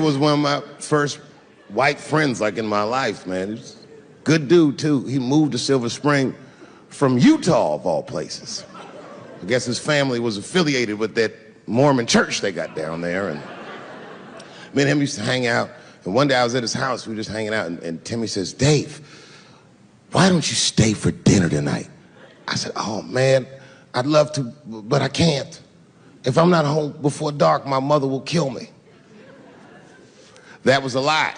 Was one of my first white friends, like, in my life, man. He was a good dude, too. He moved to Silver Spring from Utah, of all places. I guess his family was affiliated with that Mormon church they got down there, and me and him used to hang out. And one day I was at his house, we were just hanging out, and Timmy says, "Dave, why don't you stay for dinner tonight?" I said, "Oh, man, I'd love to, but I can't. If I'm not home before dark, my mother will kill me." That was a lie.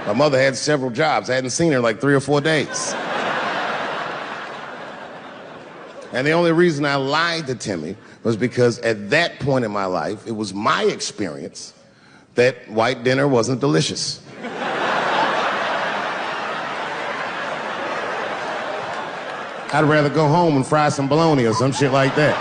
My mother had several jobs. I hadn't seen her in like 3 or 4 days. And the only reason I lied to Timmy was because at that point in my life, it was my experience that white dinner wasn't delicious. I'd rather go home and fry some bologna or some shit like that.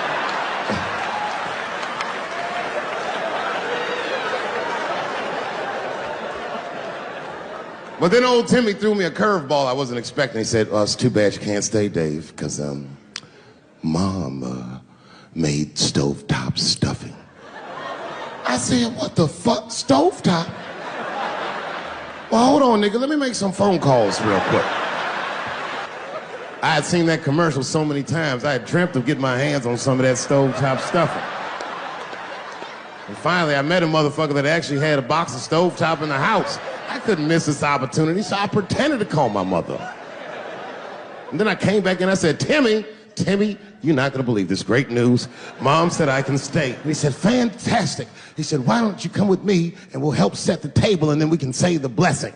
But then old Timmy threw me a curveball I wasn't expecting. He said, "Oh, it's too bad you can't stay, Dave, because Mom made stovetop stuffing." I said, "What the fuck, stovetop?" "Well, hold on, nigga, let me make some phone calls real quick." I had seen that commercial so many times, I had dreamt of getting my hands on some of that stovetop stuffing. And finally, I met a motherfucker that actually had a box of stovetop in the house. I couldn't miss this opportunity, so I pretended to call my mother. And then I came back and I said, Timmy, you're not gonna believe this great news. Mom said I can stay." And he said, "Fantastic." He said, "Why don't you come with me and we'll help set the table and then we can say the blessing."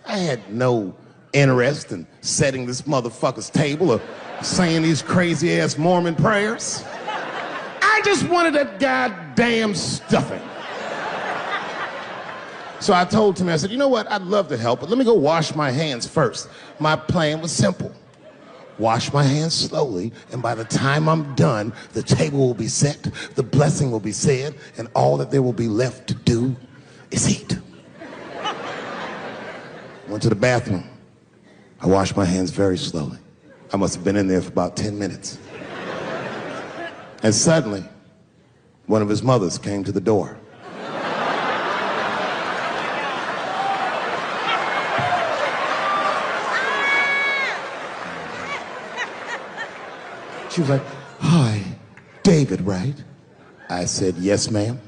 I had no interest in setting this motherfucker's table or saying these crazy ass Mormon prayers. I just wanted that goddamn stuffing. So I told Timmy, I said, "You know what, I'd love to help, but let me go wash my hands first." My plan was simple. Wash my hands slowly, and by the time I'm done, the table will be set, the blessing will be said, and all that there will be left to do is eat. Went to the bathroom. I washed my hands very slowly. I must have been in there for about 10 minutes. And suddenly, one of his mothers came to the door. She was like, "Hi, David, right?" I said, "Yes, ma'am."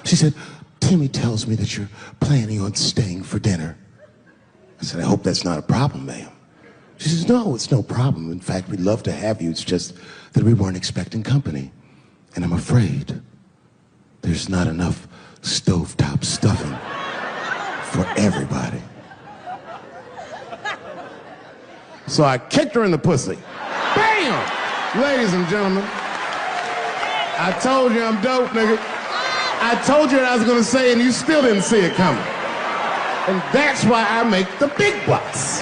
She said, "Timmy tells me that you're planning on staying for dinner." I said, "I hope that's not a problem, ma'am." She says, "No, it's no problem. In fact, we'd love to have you. It's just that we weren't expecting company. And I'm afraid there's not enough stovetop stuffing for everybody." So I kicked her in the pussy. Bam! Ladies and gentlemen, I told you I'm dope, nigga. I told you what I was gonna say and you still didn't see it coming. And that's why I make the big bucks.